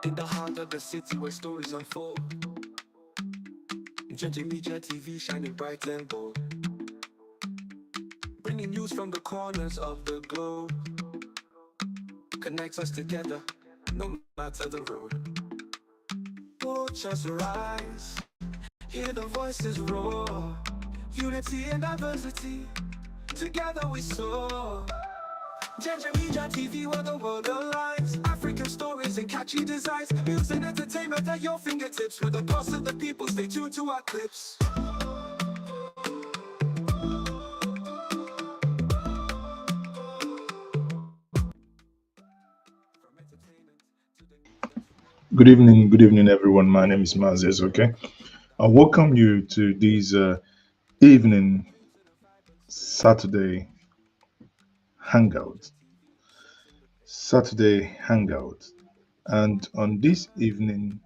In the heart of the city where stories unfold, Gentle Media TV shining bright and bold, bringing news from the corners of the globe, connects us together, no matter the road. Watch us rise, hear the voices roar, unity and diversity, together we soar. Gentle Media TV, where the world aligns, African stories and catchy designs, news and entertainment at your fingertips, with the pulse of the people. Stay tuned to our clips. Good evening, everyone. My name is Mazes. Okay, I welcome you to this evening Saturday hangout. Saturday hangout, and on this evening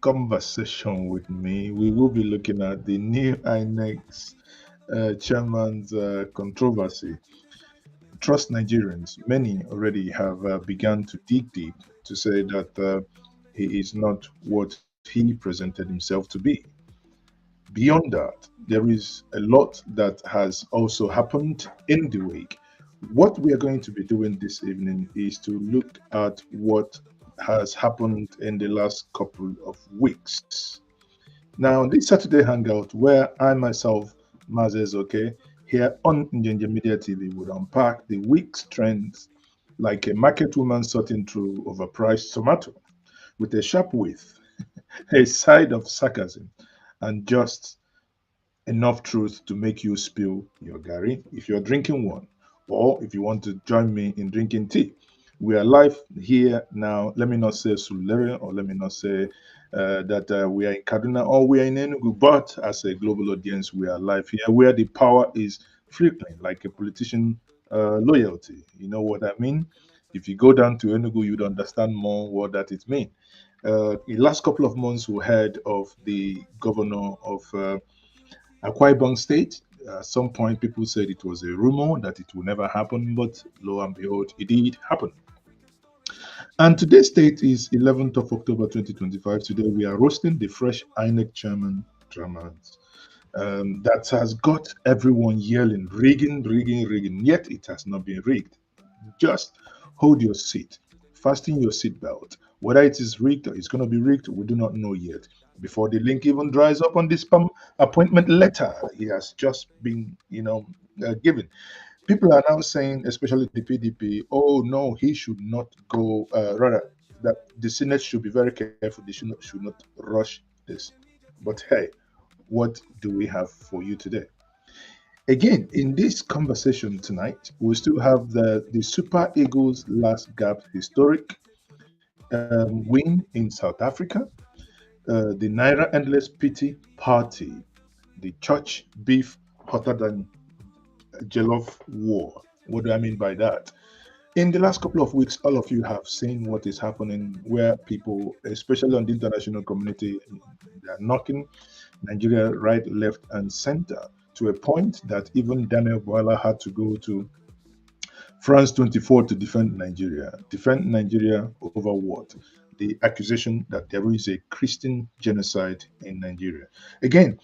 conversation with me, we will be looking at the new INEC chairman's controversy. Trust Nigerians. Many already have begun to dig deep to say that he is not what he presented himself to be. Beyond that, there is a lot that has also happened in the week. What we are going to be doing this evening is to look at what has happened in the last couple of weeks. Now, this Saturday hangout, where I myself, Mazes, okay, here on Njenje Media TV, would unpack the week's trends like a market woman sorting through overpriced tomato with a sharp wit, a side of sarcasm, and just enough truth to make you spill your gari if you're drinking one, or if you want to join me in drinking tea. We are live here now. Let me not say Sulere, or let me not say that we are in Kaduna or we are in Enugu, but as a global audience, we are live here where the power is flickering like a politician loyalty. You know what I mean? If you go down to Enugu, you'd understand more what that it means. In the last couple of months, we heard of the governor of Akwa Ibom State. At some point, people said it was a rumor that it will never happen, but lo and behold, it did happen. And today's date is 11th of October 2025. Today, we are roasting the fresh INEC chairman dramas. That has got everyone yelling, rigging, rigging, rigging, yet it has not been rigged. Just hold your seat, fasten your seatbelt. Whether it is rigged or it's going to be rigged, we do not know yet. Before the link even dries up on this spam appointment letter, he has just been, given. People are now saying, especially the PDP, oh no, he should not go. Rather, that the Senate should be very careful. They should not rush this. But hey, what do we have for you today? Again, in this conversation tonight, we still have the Super Eagles last gap historic win in South Africa, the Naira Endless Pity Party, the church beef hotter than Jollof war. What do I mean by that? In the last couple of weeks, all of you have seen what is happening where people, especially on the international community, they are knocking Nigeria right, left, and center to a point that even Daniel Boala had to go to France 24 to defend Nigeria. Defend Nigeria over what? The accusation that there is a Christian genocide in Nigeria. Again,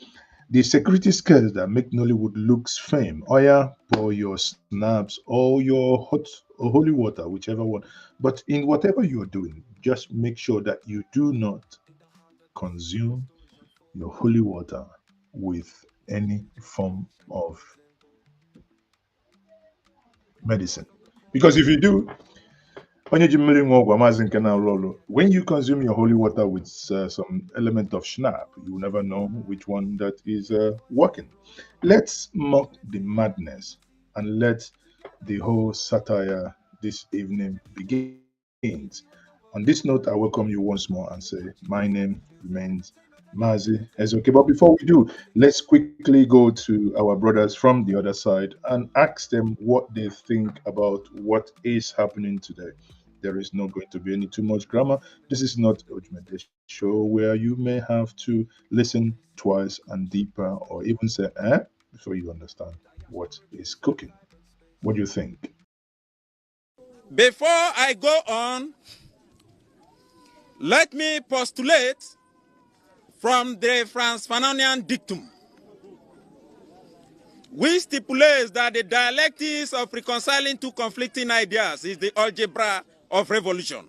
the security skills that make Nollywood looks fame. Oh yeah, pour your snaps or your hot or holy water, whichever one. But in whatever you're doing, just make sure that you do not consume your holy water with any form of medicine. Because if you do, onye ji mmiri ṅụọ ọgwụ amaghịzị nke na-alụ ọlụ. When you consume your holy water with some element of schnapp, you will never know which one that is working. Let's mock the madness and let the whole satire this evening begins. On this note, I welcome you once more and say, my name remains Mazi Ezoke. But before we do, let's quickly go to our brothers from the other side and ask them what they think about what is happening today. There is not going to be any too much grammar. This is not a show where you may have to listen twice and deeper or even say before you understand what is cooking. What do you think? Before I go on, let me postulate from the Franz Fanonian dictum, which stipulates that the dialectics of reconciling two conflicting ideas is the algebra of revolution.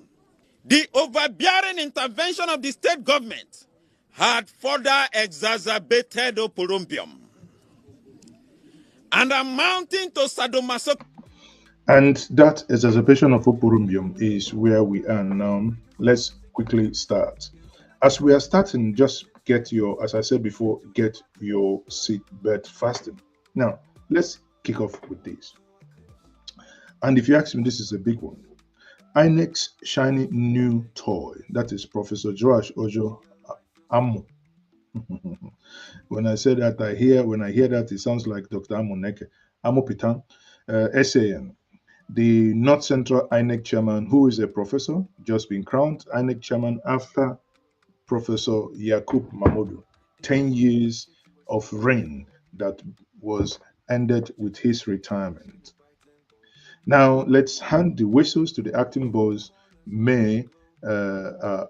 The overbearing intervention of the state government had further exacerbated oporompium and amounting to sadomasochism. And that exacerbation of Oporumbium is where we are now. Let's quickly start. As we are starting, just get your, as I said before, get your seatbelt fastened. Now, let's kick off with this. And if you ask me, this is a big one. INEC's shiny new toy, that is Professor Joash Ojo Amo. When I say that, when I hear that, it sounds like Dr. Amoneke, Amo Pitan, SAN. The North Central INEC chairman, who is a professor, just been crowned INEC chairman after Professor Yakub Mahmoud. 10 years of reign that was ended with his retirement. Now, let's hand the whistles to the acting boss, May. Uh,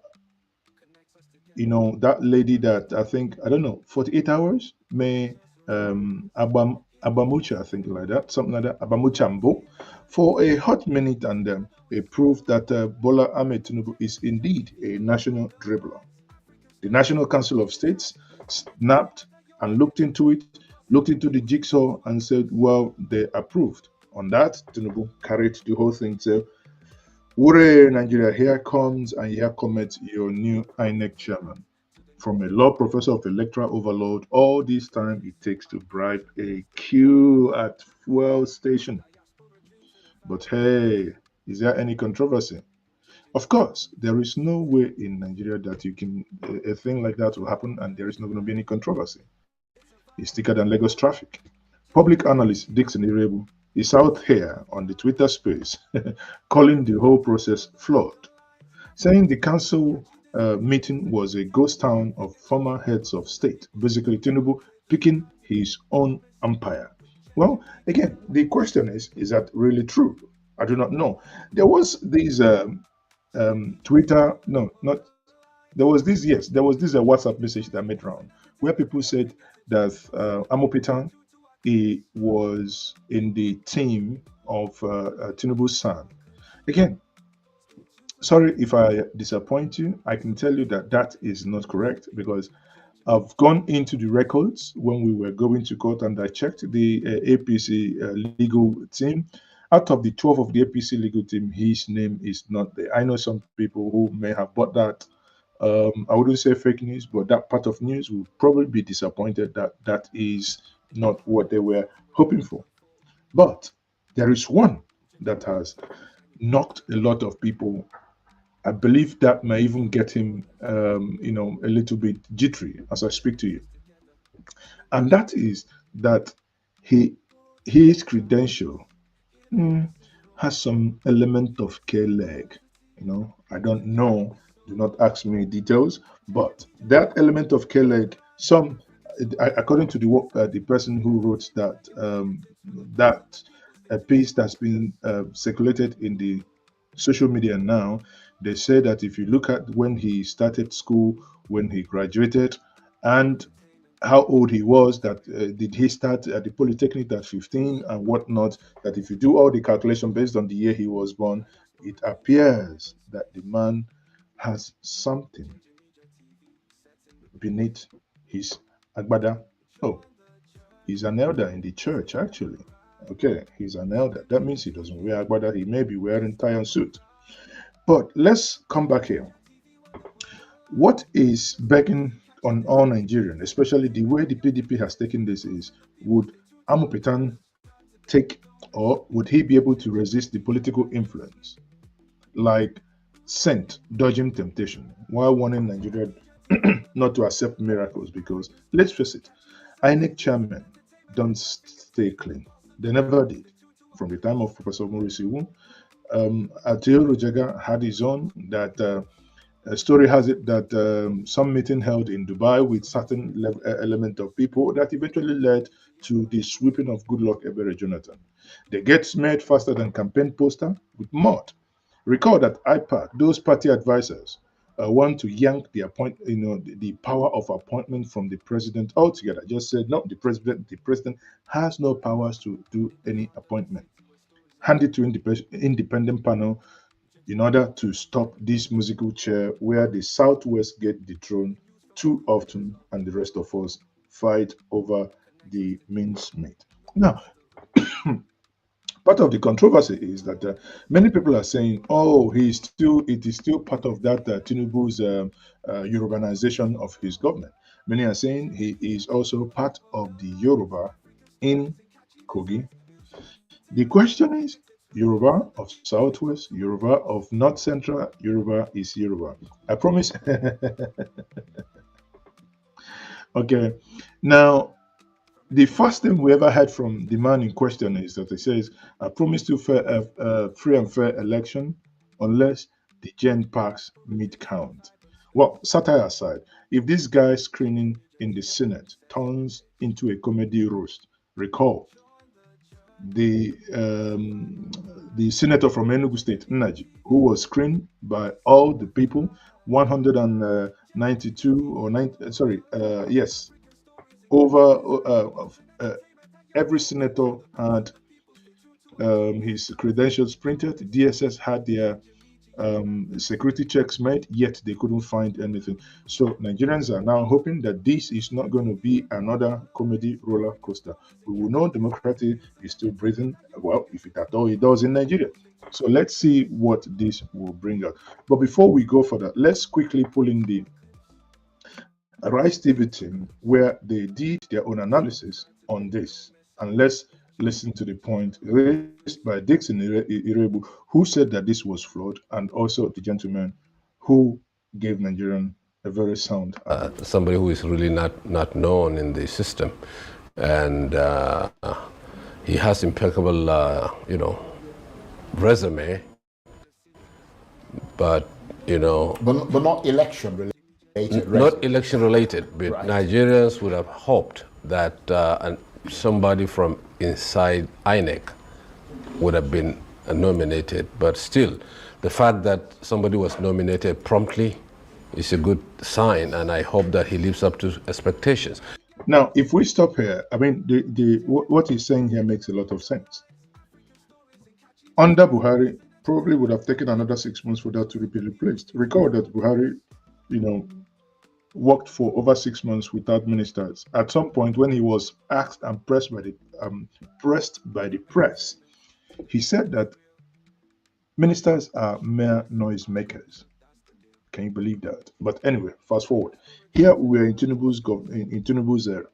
that lady that I think, I don't know, 48 hours, May Abamucha, I think like that, something like that, Abamuchambo, for a hot minute, and a proof that Bola Ahmed Tinubu is indeed a national dribbler. The National Council of States snapped and looked into it, looked into the jigsaw and said, well, they approved. On that, Tinubu carried the whole thing to Ure Nigeria, here comes and here comes your new INEC chairman. From a law professor of electoral overload, all this time it takes to bribe a queue at fuel station. But hey, is there any controversy? Of course, there is no way in Nigeria that you can a thing like that will happen and there is not going to be any controversy. It's thicker than Lagos traffic. Public analyst Dixon Irebu is out here on the Twitter space calling the whole process flawed, saying the council meeting was a ghost town of former heads of state, basically Tinubu picking his own umpire. Well, again, the question is that really true? I do not know. There was this Twitter, no, not, there was this, yes, there was this WhatsApp message that made round where people said that Amopitan, he was in the team of Tinubu's son. Again, sorry if I disappoint you. I can tell you that that is not correct because I've gone into the records when we were going to court and I checked the APC legal team. Out of the 12 of the APC legal team, his name is not there. I know some people who may have bought that. I wouldn't say fake news, but that part of news will probably be disappointed that that is not what they were hoping for. But there is one that has knocked a lot of people. I believe that may even get him, a little bit jittery as I speak to you. And that is that he his credential has some element of K-leg. I don't know. Do not ask me details, but that element of K-leg, according to the person who wrote that a piece that's been circulated in the social media now, they say that if you look at when he started school, when he graduated, and how old he was, that did he start at the polytechnic at 15 and whatnot, that if you do all the calculation based on the year he was born, it appears that the man has something beneath his agbada. Oh, he's an elder in the church, actually. Okay, he's an elder. That means he doesn't wear agbada. He may be wearing tie and suit. But let's come back here. What is begging on all Nigerians, especially the way the PDP has taken this, is would Amopitan take, or would he be able to resist the political influence, like Saint dodging temptation, while warning Nigeria not to accept miracles? Because let's face it, INEC chairmen don't stay clean. They never did. From the time of Professor Maurice Iwu, Ateo Rojega had his own. That a story has it that some meeting held in Dubai with certain element of people that eventually led to the sweeping of Goodluck Ebere Jonathan. They get smeared faster than campaign poster with mud. Recall that IPAC, those party advisors, want to yank the the power of appointment from the president altogether. Just said no, the president has no powers to do any appointment. Hand it to independent panel in order to stop this musical chair where the Southwest get dethroned too often and the rest of us fight over the mincemeat. Now, part of the controversy is that many people are saying, "Oh, it is still part of that Tinubu's Yorubanization of his government." Many are saying he is also part of the Yoruba in Kogi. The question is, Yoruba of Southwest, Yoruba of North Central, Yoruba is Yoruba. I promise. Okay, now the first thing we ever heard from the man in question is that he says, I promise to free and fair election unless the gen packs meet count. Well, satire aside, if this guy's screening in the Senate turns into a comedy roast, recall the senator from Enugu State, Nnaji, who was screened by all the people, 192 or 90, sorry, yes, over every senator had his credentials printed. DSS had their security checks made, yet they couldn't find anything. So Nigerians are now hoping that this is not going to be another comedy roller coaster. We will know democracy is still breathing, well, if it at all it does in Nigeria. So let's see what this will bring out. But before we go further, let's quickly pull in the Rice TV team where they did their own analysis on this. And let's listen to the point raised by Dixon Irebu, who said that this was flawed, and also the gentleman who gave Nigerian a very sound. Somebody who is really not known in the system, and he has impeccable, resume, but but not election related. Not election related, but right. Nigerians would have hoped that somebody from inside INEC would have been nominated, but still, the fact that somebody was nominated promptly is a good sign, and I hope that he lives up to expectations. Now, if we stop here, I mean, what he's saying here makes a lot of sense. Under Buhari, probably would have taken another 6 months for that to be replaced. Recall that Buhari, worked for over 6 months without ministers. At some point, when he was asked and pressed by the press, he said that ministers are mere noisemakers. Can you believe that? But anyway, fast forward. Here we are in Tinubu's era.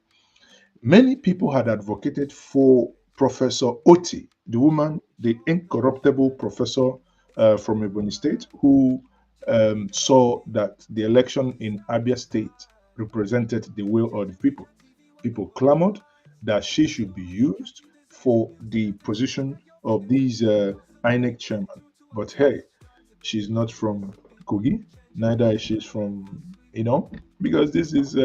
Many people had advocated for Professor Oti, the woman, the incorruptible professor from Ebonyi State, who saw that the election in Abia State represented the will of the people. People clamored that she should be used for the position of these INEC chairman. But hey, she's not from Kogi, neither is she from, because this is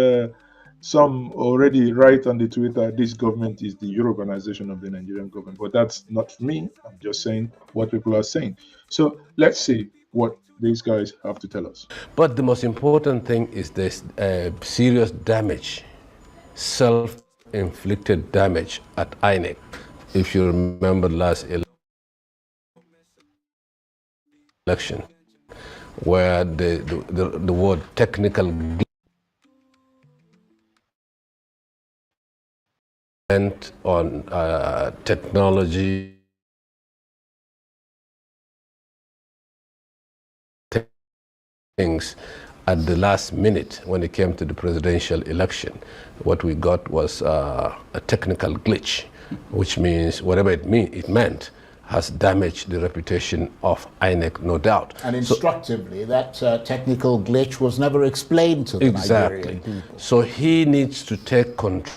some already write on the Twitter, this government is the Yorubanization of the Nigerian government. But that's not me. I'm just saying what people are saying. So let's see what these guys have to tell us. But the most important thing is this serious damage, self-inflicted damage at INEC. If you remember last election, where the word technical went on technology, things at the last minute when it came to the presidential election. What we got was a technical glitch, which means whatever it meant has damaged the reputation of INEC, no doubt. And instructively, that technical glitch was never explained to the Nigerian people. So he needs to take complete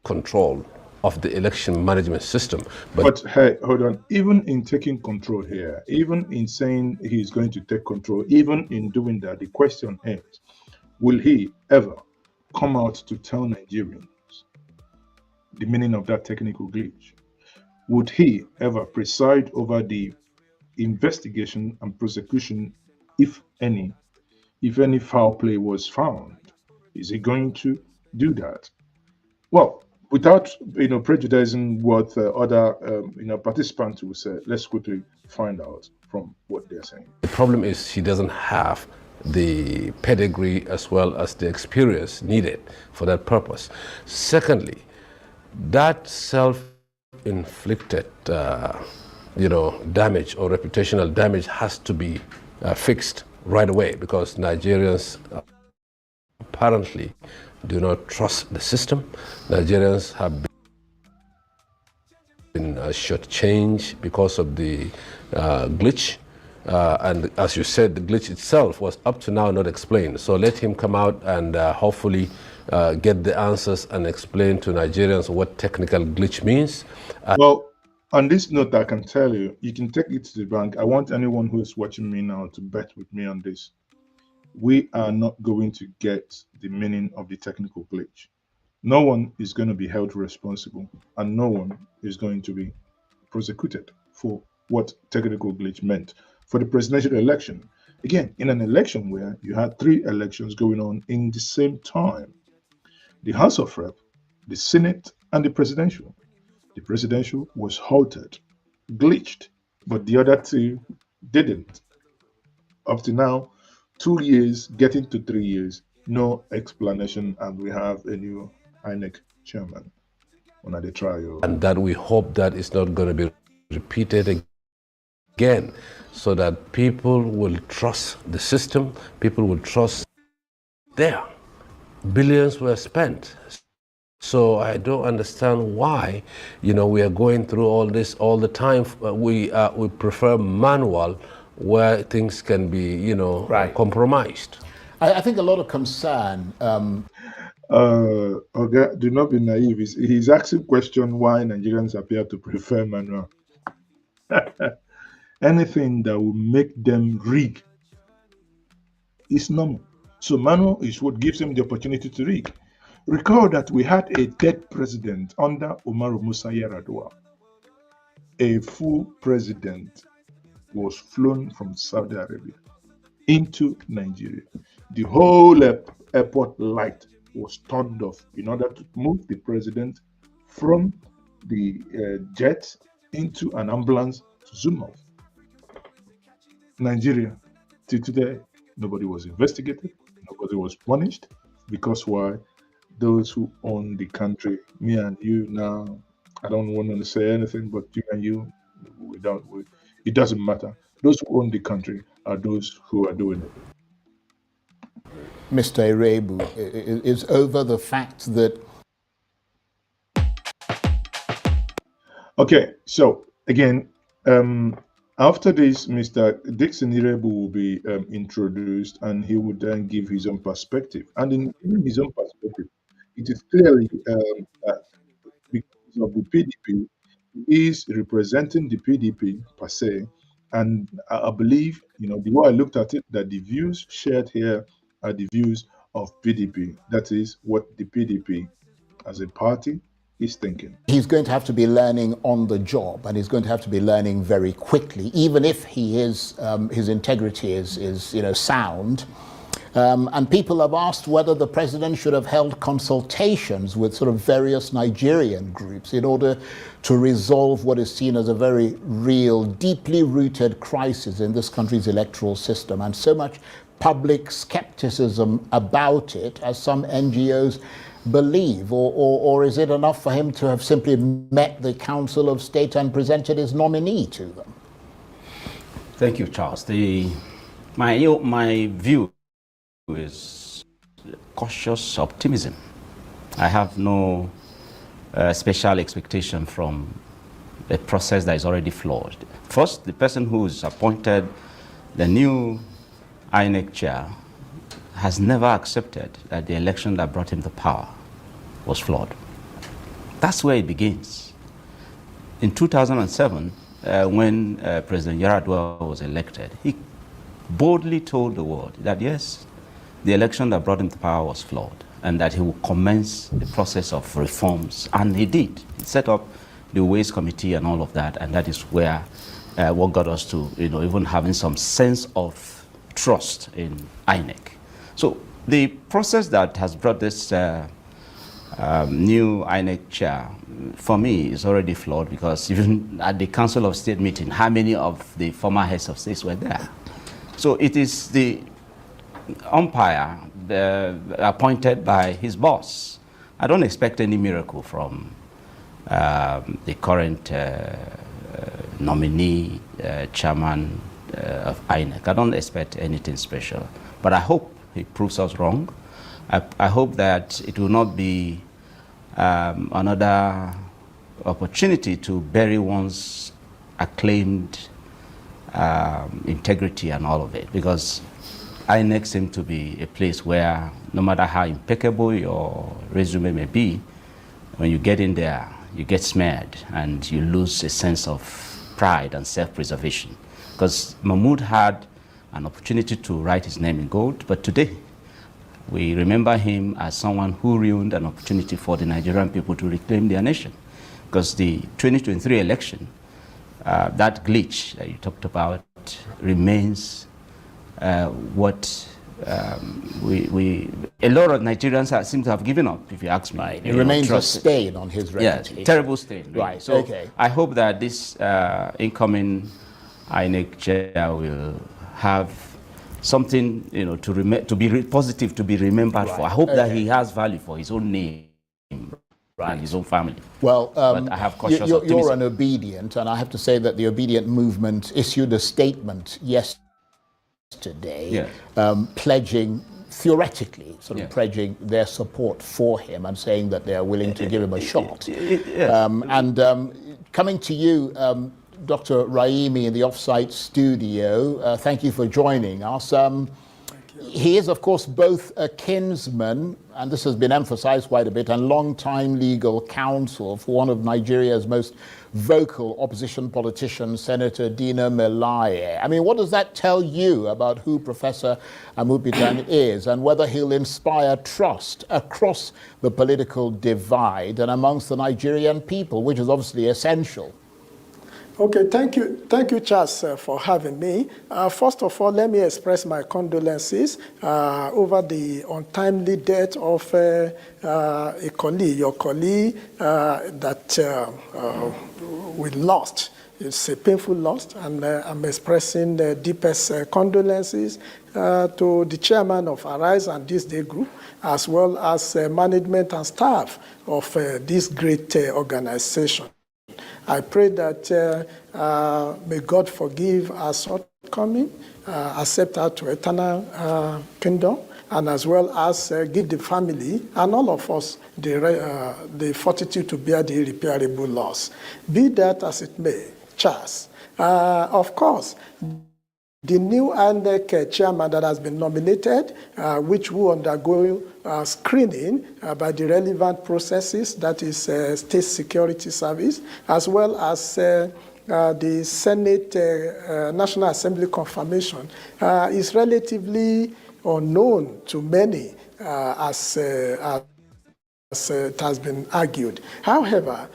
control of the election management system. But hey, hold on. Even in taking control here, even in saying he's going to take control, even in doing that, the question is, will he ever come out to tell Nigerians the meaning of that technical glitch? Would he ever preside over the investigation and prosecution, if any foul play was found? Is he going to do that? Well, without prejudicing what other participants will say, let's quickly find out from what they're saying. The problem is he doesn't have the pedigree as well as the experience needed for that purpose. Secondly, that self-inflicted damage or reputational damage has to be fixed right away, because Nigerians apparently do not trust the system. Nigerians have been shortchanged because of the glitch. And as you said, the glitch itself was up to now not explained. So let him come out and hopefully get the answers and explain to Nigerians what technical glitch means. Well, on this note, I can tell you, you can take it to the bank. I want anyone who is watching me now to bet with me on this. We are not going to get the meaning of the technical glitch. No one is going to be held responsible, and no one is going to be prosecuted for what technical glitch meant for the presidential election. Again, in an election where you had 3 elections going on in the same time: the House of Rep, the Senate, and the presidential. The presidential was halted, glitched, but the other 2 didn't. Up to now, 2 years, getting to 3 years, no explanation, and we have a new INEC chairman on the trial. And that we hope that it's not going to be repeated again, so that people will trust the system, people will trust there. Billions were spent. So I don't understand why, we are going through all this all the time. We prefer manual, where things can be, compromised. I think a lot of concern. Okay, do not be naive. He's asking question why Nigerians appear to prefer manual. Anything that will make them rig is normal. So manual is what gives them the opportunity to rig. Recall that we had a dead president under Umaru Musa Yar'Adua. A full president was flown from Saudi Arabia into Nigeria. The whole airport light was turned off in order to move the president from the jet into an ambulance to zoom off. Nigeria, till today, nobody was investigated, nobody was punished, because why? Those who own the country, me and you now, I don't want to say anything, but you and you, it doesn't matter. Those who own the country are those who are doing it. Mr. Irebu, is over the fact that... Okay, so again, after this, Mr. Dixon Irebu will be introduced, and he would then give his own perspective. And in giving his own perspective, it is clearly that because of the PDP, he is representing the PDP per se. And I believe, the way I looked at it, that the views shared here are the views of PDP. That is what the PDP as a party is thinking. He's going to have to be learning on the job, and he's going to have to be learning very quickly, even if he is his integrity is sound. And people have asked whether the president should have held consultations with sort of various Nigerian groups in order to resolve what is seen as a very real, deeply rooted crisis in this country's electoral system, and so much public skepticism about it, as some NGOs believe. Or is it enough for him to have simply met the Council of State and presented his nominee to them? Thank you, Charles. My view is cautious optimism. I have no special expectation from a process that is already flawed. First, the person who's appointed the new INEC chair has never accepted that the election that brought him to power was flawed. That's where it begins. In 2007, when President Yar'Adua was elected, he boldly told the world that yes, the election that brought him to power was flawed. and that he will commence the process of reforms. And he did. He set up the Ways Committee and all of that, and that is where what got us to, even having some sense of trust in INEC. So the process that has brought this new INEC chair, for me, is already flawed, because even at the Council of State meeting, how many of the former heads of states were there? So it is the umpire appointed by his boss. I don't expect any miracle from the current nominee, chairman of INEC. I don't expect anything special, but I hope he proves us wrong. I hope that it will not be another opportunity to bury one's acclaimed integrity and all of it, because INEC seems to be a place where no matter how impeccable your resume may be, when you get in there, you get smeared and you lose a sense of pride and self-preservation. Because Mahmoud had an opportunity to write his name in gold, but today we remember him as someone who ruined an opportunity for the Nigerian people to reclaim their nation. Because the 2023 election, that glitch that you talked about, remains what a lot of Nigerians seem to have given up, if you ask me. Right. It remains a stain on his reputation. Yes, terrible stain. Really. Right, So okay. I hope that this incoming INEC chair will have something, to be positive, to be remembered for. I hope that he has value for his own name, and his own family. Well, but I have cautious optimism. You're an obedient, and I have to say that the obedient movement issued a statement yesterday, pledging, theoretically, pledging their support for him and saying that they are willing to give him a shot. Coming to you, Dr. Raimi in the off-site studio, thank you for joining us. He is, of course, both a kinsman, and this has been emphasized quite a bit, and long-time legal counsel for one of Nigeria's most vocal opposition politicians, Senator Dino Melaye. I mean, what does that tell you about who Professor Amupitan is, and whether he'll inspire trust across the political divide and amongst the Nigerian people, which is obviously essential? Okay, thank you, Charles, for having me. First of all, let me express my condolences over the untimely death of a colleague, your colleague, that we lost. It's a painful loss, and I'm expressing the deepest condolences to the chairman of Arise and This Day Group, as well as management and staff of this great organization. I pray that may God forgive our shortcoming, accept her to eternal kingdom, and as well as give the family and all of us the fortitude to bear the irreparable loss. Be that as it may, Charles. Of course, the new INEC chairman that has been nominated, which will undergo screening by the relevant processes, that is State Security Service, as well as the Senate National Assembly confirmation, is relatively unknown to many, as it has been argued. However,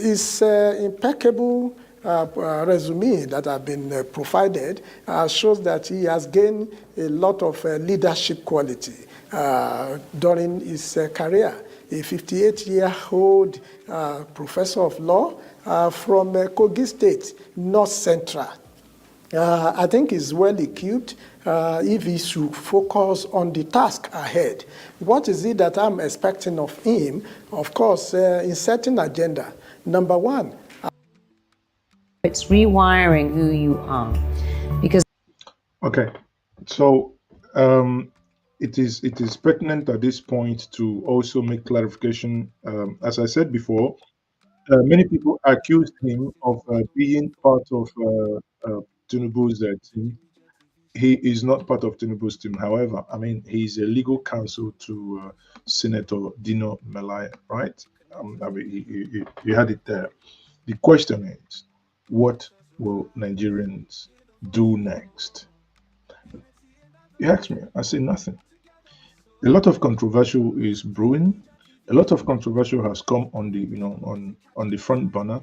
his impeccable resume that have been provided shows that he has gained a lot of leadership quality during his career. A 58-year-old professor of law from Kogi State, North Central. I think he's well equipped if he should focus on the task ahead. What is it that I'm expecting of him? Of course, in setting agenda. Number one, it's rewiring who you are, because. Okay, so it is pertinent at this point to also make clarification. As I said before, many people accused him of being part of Tinubu's team. He is not part of Tinubu's team. However, I mean, he's a legal counsel to Senator Dino Melaye, right? I mean, you had it there. The question is, what will Nigerians do next? You ask me, I say nothing. A lot of controversial is brewing. A lot of controversial has come on the on the front burner.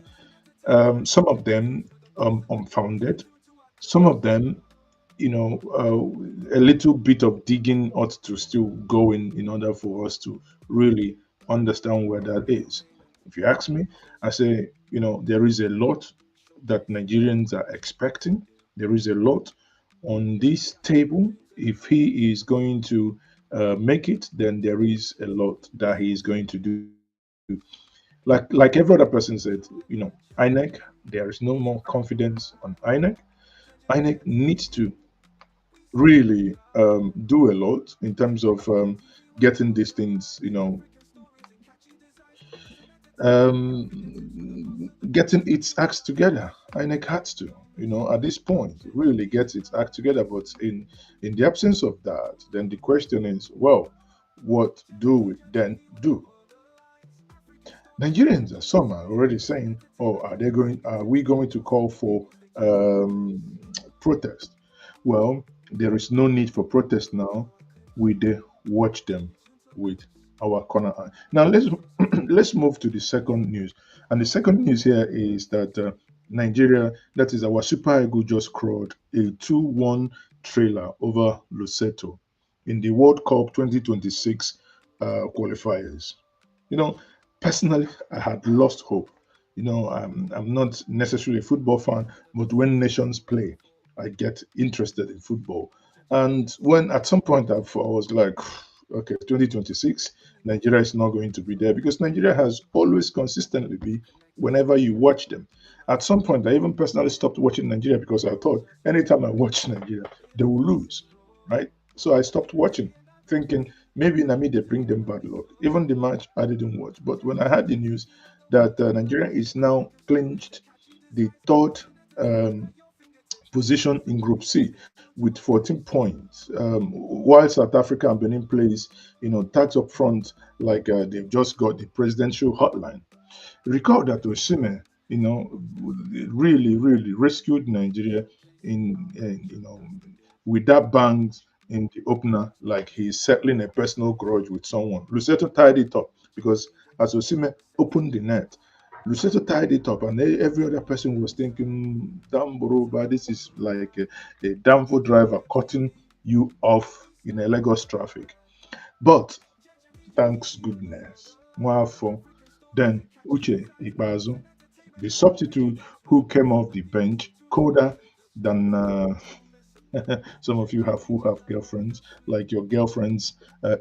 Some of them unfounded. Some of them, a little bit of digging ought to still go in order for us to really understand where that is. If you ask me, I say, there is a lot that Nigerians are expecting. There is a lot on this table. If he is going to make it, then there is a lot that he is going to do. Like every other person said, INEC, there is no more confidence on INEC. INEC needs to really do a lot in terms of getting these things, getting its acts together. INEC has to, at this point, really get its act together. But in the absence of that, then the question is, well, what do we then do? Nigerians, some are already saying, "Oh, Are we going to call for protest?" Well, there is no need for protest now. We watch them with our corner eye. Now let's let's move to the second news. And the second news here is that Nigeria, that is our Super Eagle, just crawled a 2-1 trailer over Lesotho in the World Cup 2026 qualifiers. You know, personally, I had lost hope. I'm not necessarily a football fan, but when nations play, I get interested in football. And when at some point I was like, okay, 2026, Nigeria is not going to be there because Nigeria has always consistently been whenever you watch them. At some point, I even personally stopped watching Nigeria because I thought anytime I watch Nigeria, they will lose, right? So I stopped watching, thinking maybe in they bring them bad luck. Even the match I didn't watch, but when I had the news that Nigeria is now clinched the third position in Group C with 14 points, while South Africa and Benin plays, tags up front like they've just got the presidential hotline. Recall that Osimhen, really, really rescued Nigeria with that bang in the opener, like he's settling a personal grudge with someone. Luceto tied it up because as Osimhen opened the net, Luceto tied it up, and every other person was thinking, damn, bro, but this is like a Danfo driver cutting you off in a Lagos traffic. But thanks goodness, Mwafo, then Uche Ikbazu, the substitute who came off the bench, colder than some of you who have girlfriends, like your girlfriend's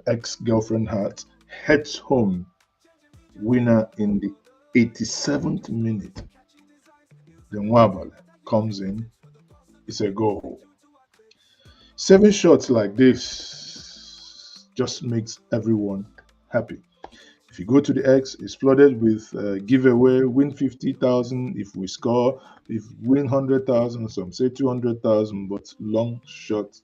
ex-girlfriend had, heads home, winner in the 87th minute. Then Wabale comes in, it's a goal. 7 shots like this just makes everyone happy. If you go to the X, it's flooded with giveaway, win 50,000 if we score, if win 100,000, some say 200,000, but long shot,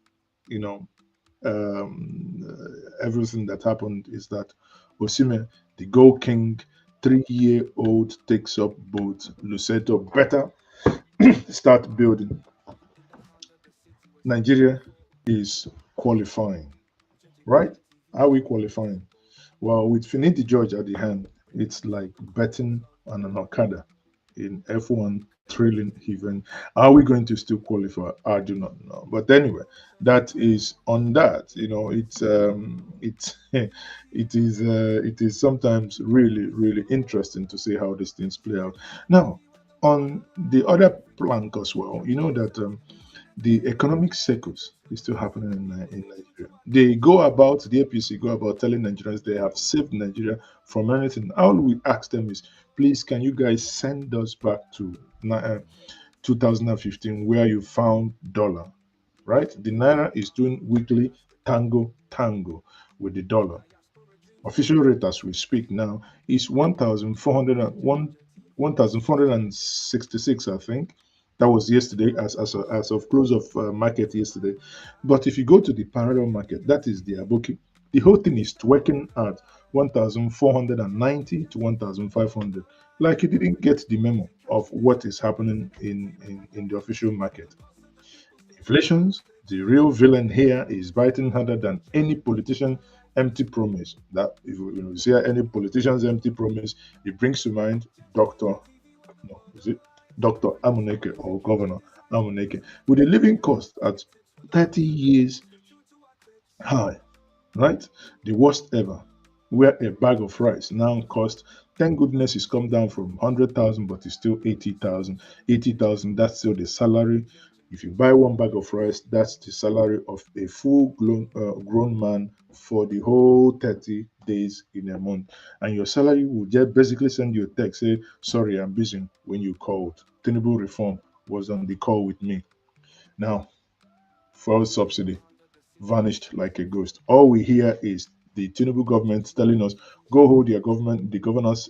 everything that happened is that Osimhen, the goal king, 3-year-old, takes up both. Luceto better start building. Nigeria is qualifying, right? Are we qualifying? Well, with Finidi George at the hand, it's like betting on an Okada in F1 thrilling event. Are we going to still qualify? I do not know. But anyway, that is on that. It is sometimes really, really interesting to see how these things play out. Now, on the other plank as well, you know that the economic circus is still happening in Nigeria. The APC go about telling Nigerians they have saved Nigeria from anything. All we ask them is, please, can you guys send us back to 2015 where you found dollar, right? The Naira is doing weekly tango with the dollar. Official rate as we speak now is 1,466, I think. That was yesterday, as of close of market yesterday. But if you go to the parallel market, that is the Aboki. The whole thing is twerking at 1,490 to 1,500. Like you didn't get the memo of what is happening in the official market. Inflations, the real villain here, is biting harder than any politician empty promise. That if you see any politician's empty promise, it brings to mind Doctor, no, is it Doctor Amuneke or Governor Amuneke, with a living cost at 30 years high, right? The worst ever, where a bag of rice now costs, thank goodness it's come down from 100,000, but it's still 80,000. 80,000, that's still the salary. If you buy one bag of rice, that's the salary of a grown man for the whole 30 days in a month. And your salary will just basically send you a text, say, sorry, I'm busy when you called. Tinubu Reform was on the call with me. Now, fuel subsidy vanished like a ghost. All we hear is the Tinubu government telling us, go hold your government, the governors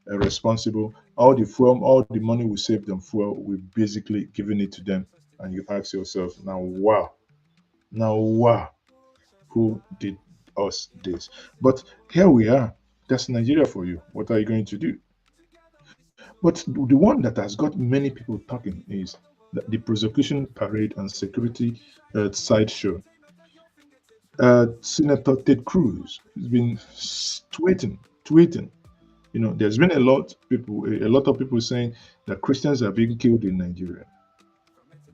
responsible. All the fuel, all the money we saved on fuel, we've basically given it to them. And you ask yourself, now wow, who did us this? But here we are. That's Nigeria for you. What are you going to do? But the one that has got many people talking is the prosecution parade and security sideshow. Senator Ted Cruz has been tweeting. There's been a lot of people saying that Christians are being killed in Nigeria.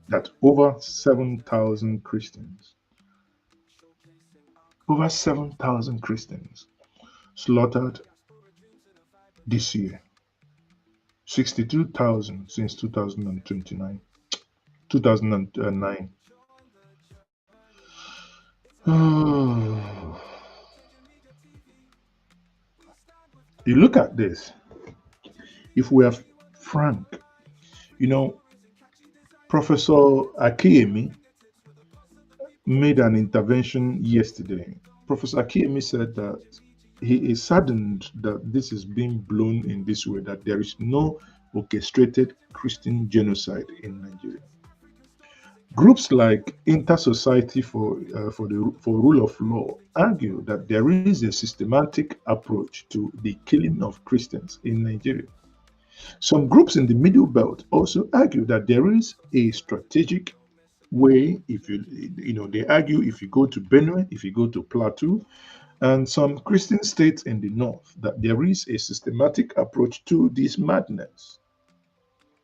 That over 7,000 Christians slaughtered this year. 62,000 since 2009. You look at this, if we are frank, Professor Akiemi made an intervention yesterday. Professor Akiemi said that he is saddened that this is being blown in this way, that there is no orchestrated Christian genocide in Nigeria. Groups like Inter-Society for Rule of Law argue that there is a systematic approach to the killing of Christians in Nigeria. Some groups in the Middle Belt also argue that there is a strategic way. They argue if you go to Benue, if you go to Plateau, and some Christian states in the north, that there is a systematic approach to this madness,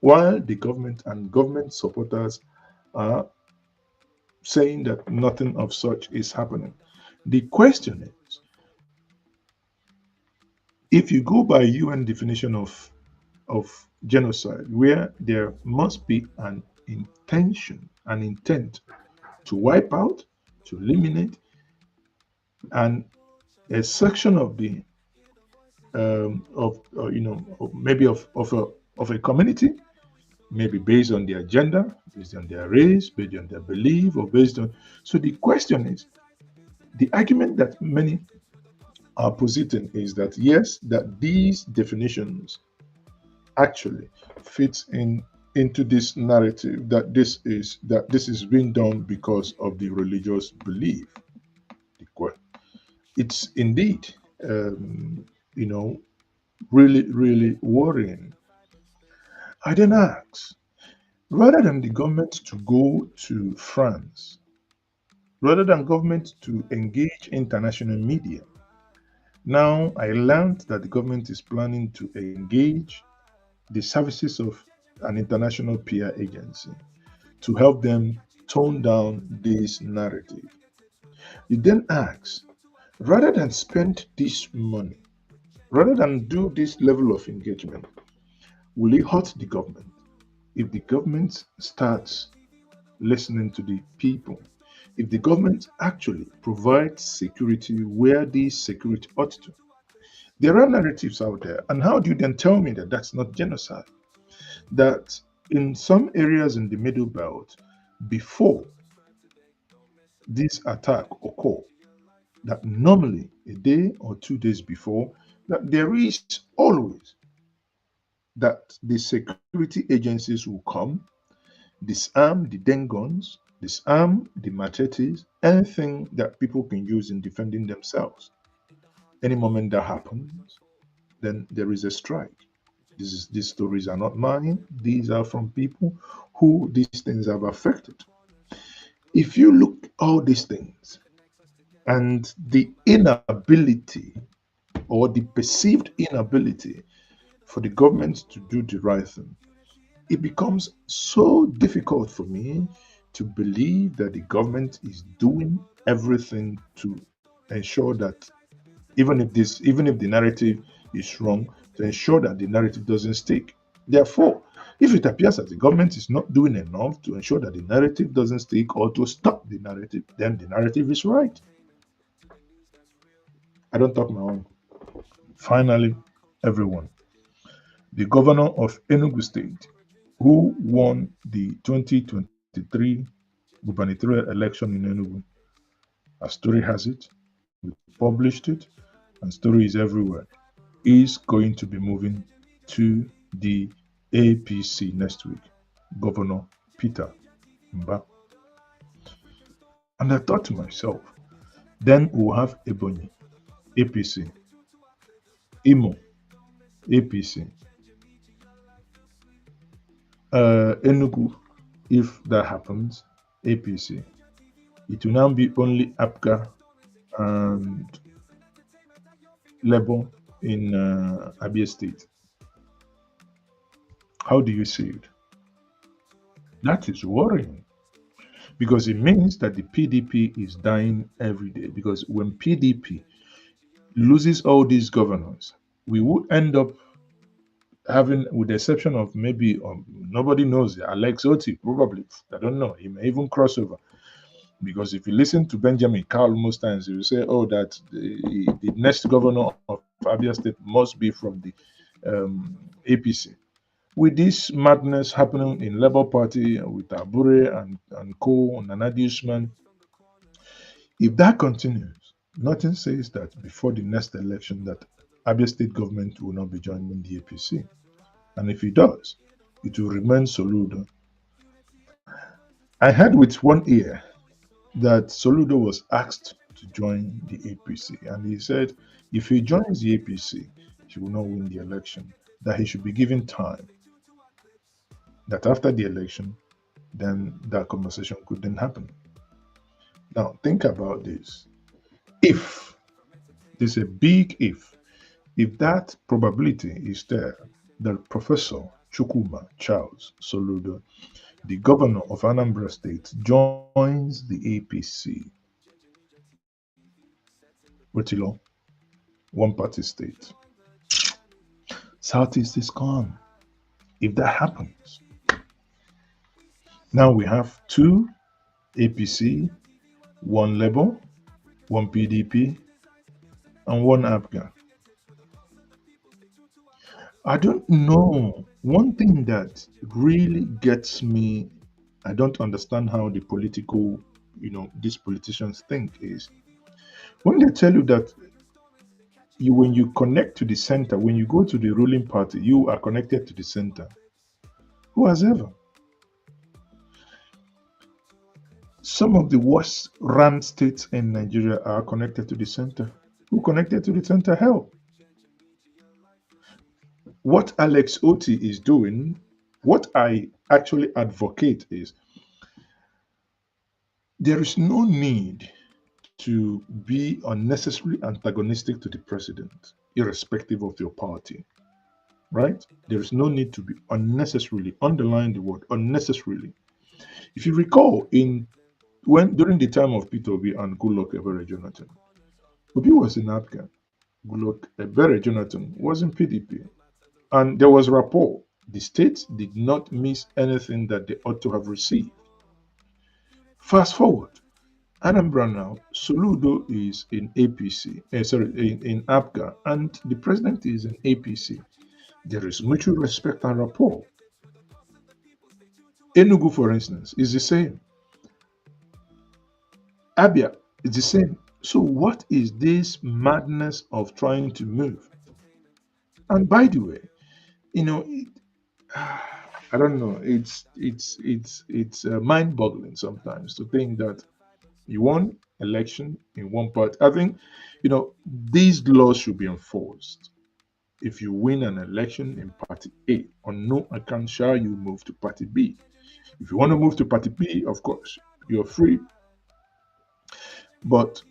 while the government and government supporters are saying that nothing of such is happening. The question is, if you go by UN definition of genocide, where there must be an intent to wipe out, to eliminate, and a section of the maybe of a community, maybe based on their gender, based on their race, based on their belief, or based on. So the question is, the argument that many are positing is that yes, that these definitions actually fit into this narrative that this is being done because of the religious belief. It's indeed, really, really worrying. I then ask, rather than the government to go to France, rather than government to engage international media, now I learned that the government is planning to engage the services of an international PR agency to help them tone down this narrative. You then ask, rather than spend this money, rather than do this level of engagement, will it hurt the government if the government starts listening to the people? If the government actually provides security where this security ought to? There are narratives out there. And how do you then tell me that that's not genocide? That in some areas in the Middle Belt, before this attack occurred, that normally a day or 2 days before, that there is always that the security agencies will come, disarm the den guns, disarm the machetes, anything that people can use in defending themselves. Any moment that happens, then there is a strike. These stories are not mine. These are from people who these things have affected. If you look at all these things, And the inability or the perceived inability for the government to do the right thing, it becomes so difficult for me to believe that the government is doing everything to ensure that even if the narrative is wrong, to ensure that the narrative doesn't stick. Therefore, if it appears that the government is not doing enough to ensure that the narrative doesn't stick or to stop the narrative, then the narrative is right. I don't talk my own. Finally, everyone, the governor of Enugu State, who won the 2023 gubernatorial election in Enugu, a story has it, we published it, and story is everywhere, is going to be moving to the APC next week, Governor Peter Mbah. And I thought to myself, then we'll have Ebonyi, APC, Imo, APC, Enugu, if that happens, APC. It will now be only APGA and Labour in Abia State. How do you see it? That is worrying because it means that the PDP is dying every day. Because when PDP loses all these governors, we would end up having, with the exception of maybe nobody knows, Alex Oti, probably, I don't know, he may even cross over. Because if you listen to Benjamin Carl most times, he will say, oh, that the next governor of Abia State must be from the APC. With this madness happening in Labour Party with Abure and Co. and Nana Usman, if that continues, nothing says that before the next election that Abia State government will not be joining the APC. And if it does, it will remain Soludo. I heard with one ear that Soludo was asked to join the APC, and he said if he joins the APC, he will not win the election, that he should be given time, that after the election, then that conversation could then happen. Now, think about this. If, there's a big if that probability is there that Professor Chukwuma Charles Soludo, the governor of Anambra State, joins the APC, Wetilo, one party state, Southeast is gone. If that happens, now we have two APC, one Labour, one PDP, and one APGA. I don't know. One thing that really gets me, I don't understand how the political, these politicians think is when they tell you that when you connect to the center, when you go to the ruling party, you are connected to the center. Who has ever? Some of the worst run states in Nigeria are connected to the center. Who connected to the center? Hell. What Alex Oti is doing, what I actually advocate is there is no need to be unnecessarily antagonistic to the president, irrespective of your party, right? There is no need to be unnecessarily, underline the word unnecessarily. If you recall, during the time of Peter Obi and Goodluck Ebere Jonathan, Obi was in APGA, Goodluck Ebere Jonathan was in PDP, and there was rapport. The states did not miss anything that they ought to have received. Fast forward, Anambra now, Soludo is in APC, in APGA, and the president is in APC. There is mutual respect and rapport. Enugu, for instance, is the same. Abia is the same. So what is this madness of trying to move? And by the way, I don't know. It's mind-boggling sometimes to think that you won election in one part. I think these laws should be enforced. If you win an election in Party A, on no account shall you move to Party B. If you want to move to Party B, of course, you're free. But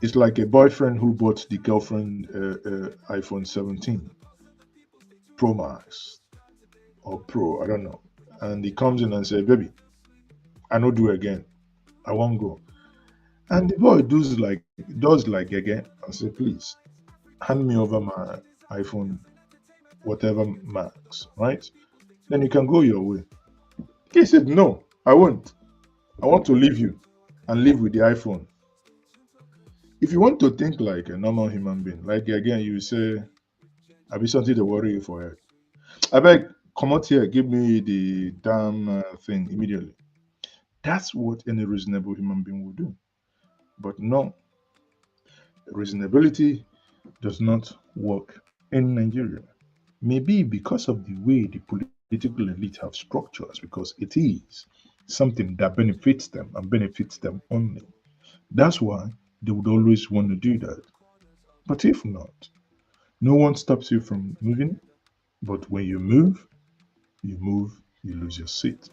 It's like a boyfriend who bought the girlfriend iPhone 17 Pro Max or Pro, I don't know. And he comes in and says, baby, I no do again. I won't go. And the boy does like again and say, please hand me over my iPhone, whatever Max, right? Then you can go your way. He said, no, I won't. I want to leave you and live with the iPhone. If you want to think like a normal human being, like again, you say, I be something to worry you for it. I beg, come out here, give me the damn thing immediately. That's what any reasonable human being would do. But no, reasonability does not work in Nigeria. Maybe because of the way the political elite have structures, because it is something that benefits them and benefits them only. That's why they would always want to do that. But if not, no one stops you from moving. But when you move, you lose your seat.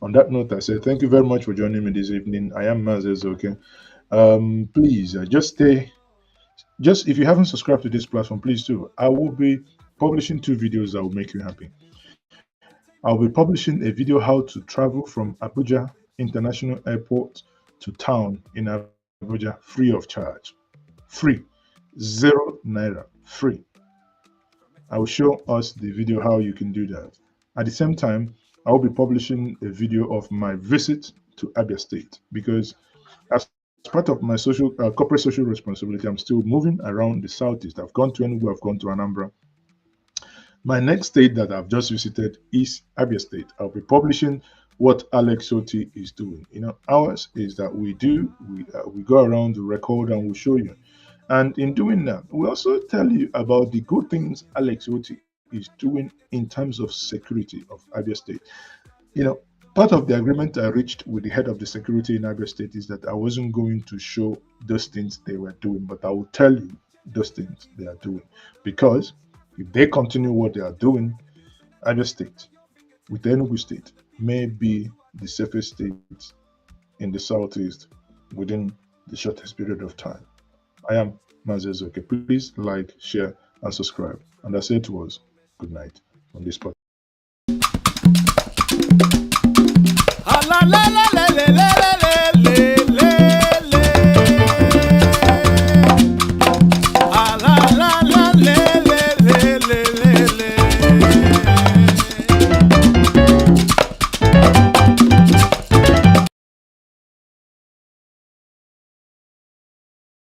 On that note, I say thank you very much for joining me this evening. I am Mazes, okay? Please just stay. Just if you haven't subscribed to this platform, please do. I will be publishing 2 videos that will make you happy. I'll be publishing a video how to travel from Abuja International Airport to town in Abuja free of charge. Free. 0 naira. Free. I will show us the video how you can do that. At the same time, I will be publishing a video of my visit to Abia State because as part of my corporate social responsibility, I'm still moving around the southeast. I've gone to Enugu, I've gone to Anambra. My next state that I've just visited is Abia State. I'll be publishing what Alex Oti is doing. You know, ours is that we go around the record and we show you. And in doing that, we also tell you about the good things Alex Oti is doing in terms of security of Abia State. You know, part of the agreement I reached with the head of the security in Abia State is that I wasn't going to show those things they were doing, but I will tell you those things they are doing. Because if they continue what they are doing, Abia State, with Enugu State, may be the safest state in the southeast within the shortest period of time. I am Mazezoke. Please like, share, and subscribe. And I say to us, good night on this podcast.